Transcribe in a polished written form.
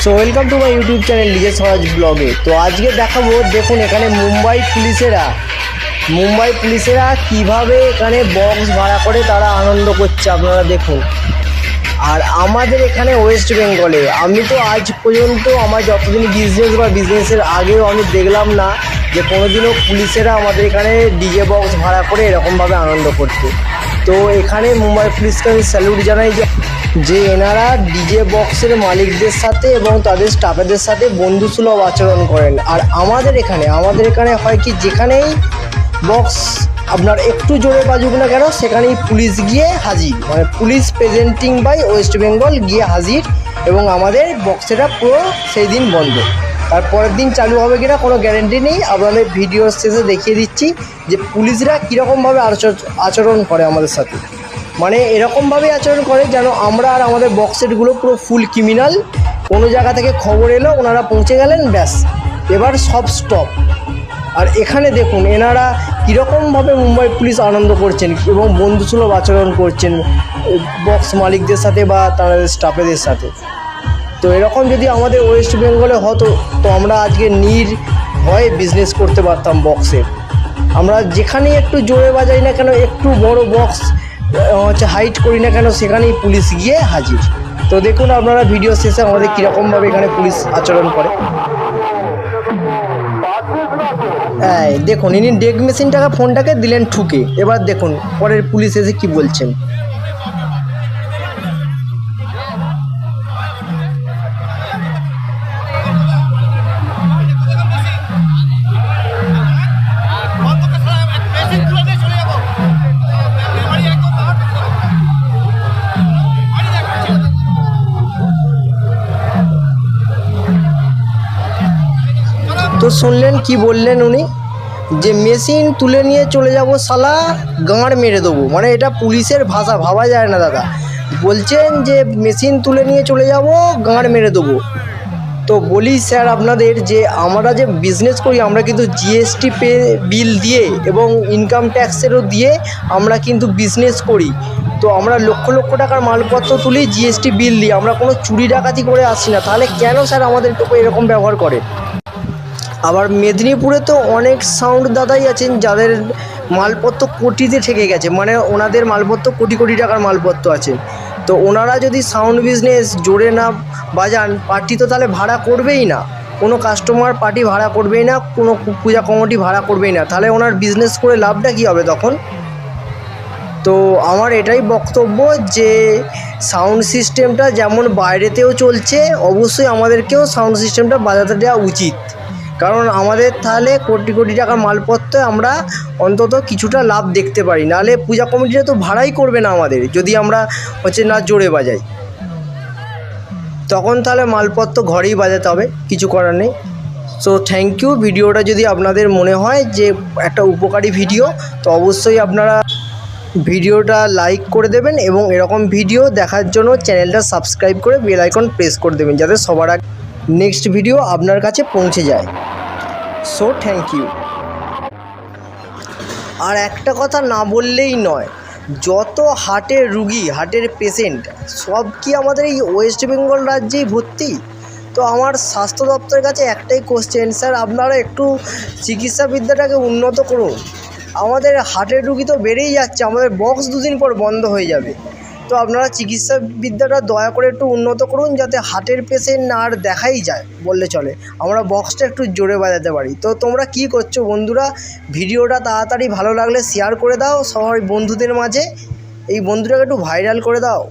So welcome to my YouTube channel DJ Saraj ব্লগে। তো আজকে দেখাবো, দেখুন এখানে মুম্বাই পুলিশেরা কিভাবে এখানে বক্স ভাড়া করে তারা আনন্দ করছে, আপনারা দেখুন। আর আমাদের এখানে ওয়েস্ট বেঙ্গলে আমি তো আজ পর্যন্ত আমার যতদিন বিজনেসের আগেও আমি দেখলাম না যে কোনোদিনও পুলিশেরা আমাদের এখানে ডিজে বক্স ভাড়া করে এরকমভাবে আনন্দ করতে। তো এখানে মুম্বাই পুলিশকে আমি স্যালুট জানাই যে এনারা ডিজে বক্সের মালিকদের সাথে এবং তাদের স্টাফেদের সাথে বন্ধুসুলভ আচরণ করেন। আর আমাদের এখানে হয় কি, যেখানেই বক্স আপনার একটু জোরে বাজুক না কেন সেখানেই পুলিশ গিয়ে হাজির, মানে police presenting by West Bengal গিয়ে হাজির, এবং আমাদের বক্সেরা পুরো সেই দিন বন্ধ। তারপরের দিন চালু হবে কিনা কোনো গ্যারেন্টি নেই। আপনাদের ভিডিওর শেষে দেখিয়ে দিচ্ছি যে পুলিশরা কীরকমভাবে আচরণ করে আমাদের সাথে। মানে এরকমভাবে আচরণ করে যেন আমরা আর আমাদের বক্সেটগুলো পুরো ফুল ক্রিমিনাল। কোনো জায়গা থেকে খবর এলো, ওনারা পৌঁছে গেলেন, ব্যাস এবার সব স্টপ। আর এখানে দেখুন এনারা কীরকমভাবে মুম্বাই পুলিশ আনন্দ করছেন এবং বন্ধুসুলভ আচরণ করছেন বক্স মালিকদের সাথে বা তাদের স্টাফেদের সাথে। তো এরকম যদি আমাদের ওয়েস্ট বেঙ্গলে হতো তো আমরা আজকে নির্ভয়ে বিজনেস করতে পারতাম বক্সের। আমরা যেখানেই একটু জোরে বাজাই না কেন, একটু বড় বক্স হাইট করি না কেন, সেখানেই পুলিশ গিয়ে হাজির। তো দেখুন আপনারা ভিডিও শেষে আমাদের কীরকমভাবে এখানে পুলিশ আচরণ করে। দেখুন ইনি ডেক মেশিনটাকে ফোনটাকে দিলেন ঠুকে। এবার দেখুন পরের পুলিশ এসে কি বলছেন। তো শুনলেন কি বললেন উনি, যে মেশিন তুলে নিয়ে চলে যাব শালা, গাঁড় মেরে দেবো। মানে এটা পুলিশের ভাষা, ভাবা যায় না দাদা। বলছেন যে মেশিন তুলে নিয়ে চলে যাব, গাঁড় মেরে দেবো। তো বলি স্যার আপনাদের যে আমরা যে বিজনেস করি, আমরা কিন্তু জিএসটি বিল দিয়ে এবং ইনকাম ট্যাক্সেরও দিয়ে আমরা কিন্তু বিজনেস করি। তো আমরা লক্ষ লক্ষ টাকার মালপত্র তুলি জিএসটি বিল দিয়ে, আমরা কোনো চুরি ডাকাতি করে আসি না। তাহলে কেন স্যার আমাদের টোপে এরকম ব্যবহার করে? আবার মেদিনীপুরে তো অনেক সাউন্ড দাদাই আছেন যাদের মালপত্র কোটিতে ঠেকে গেছে, মানে ওনাদের মালপত্র কোটি কোটি টাকার মালপত্র আছে। তো ওনারা যদি সাউন্ড বিজনেস জোরে না বাজান, পার্টি তো তাহলে ভাড়া করবেই না, কোনো কাস্টমার পার্টি ভাড়া করবেই না, কোনো পূজা কমিটি ভাড়া করবেই না। তাহলে ওনার বিজনেস করে লাভটা কী হবে তখন? তো আমার এটাই বক্তব্য যে সাউন্ড সিস্টেমটা যেমন বাইরেতেও চলছে, অবশ্যই আমাদেরকেও সাউন্ড সিস্টেমটা বাজাতে দেওয়া উচিত। কারণ আমাদের তাহলে কোটি কোটি টাকার মালপত্র আমরা অন্তত কিছুটা লাভ দেখতে পারি। নাহলে পূজা কমিটিরা তো ভাড়াই করবে না আমাদের, যদি আমরা না জোরে বাজাই। তখন তাহলে মালপত্র ঘরেই বাজাতে হবে, কিছু করার নেই। So thank you. ভিডিওটা যদি আপনাদের মনে হয় যে একটা উপকারী ভিডিও, তো অবশ্যই আপনারা ভিডিওটা লাইক করে দেবেন এবং এরকম ভিডিও দেখার জন্য চ্যানেলটা সাবস্ক্রাইব করে বেল আইকন প্রেস করে দেবেন, যাতে সবার আগে নেক্সট ভিডিও আপনার কাছে পৌঁছে যায়। So thank you. আর একটা কথা না বললেই নয়, যত হার্টের রুগী, হার্টের পেশেন্ট সব কি আমাদের এই ওয়েস্ট বেঙ্গল রাজ্যেই ভর্তি? তো আমার স্বাস্থ্য দপ্তরের কাছে একটাই কোশ্চেন, স্যার আপনারা একটু চিকিৎসাবিদ্যাটাকে উন্নত করুন। আমাদের হার্টের রুগী তো বেড়েই যাচ্ছে, আমাদের বক্স দুদিন পর বন্ধ হয়ে যাবে। তো আপনারা চিকিৎসাবিদ্যাটা দয়া করে একটু উন্নত করুন, যাতে হার্টের পেশেন্ট না আর দেখাই যায় বললে চলে, আমরা বক্সটা একটু জোরে বাজাতে পারি। তো তোমরা কি করছো বন্ধুরা? ভিডিওটা তাড়াতাড়ি ভালো লাগলে শেয়ার করে দাও সবাই বন্ধুদের মাঝে, এই বন্ধুটাকে একটু ভাইরাল করে দাও।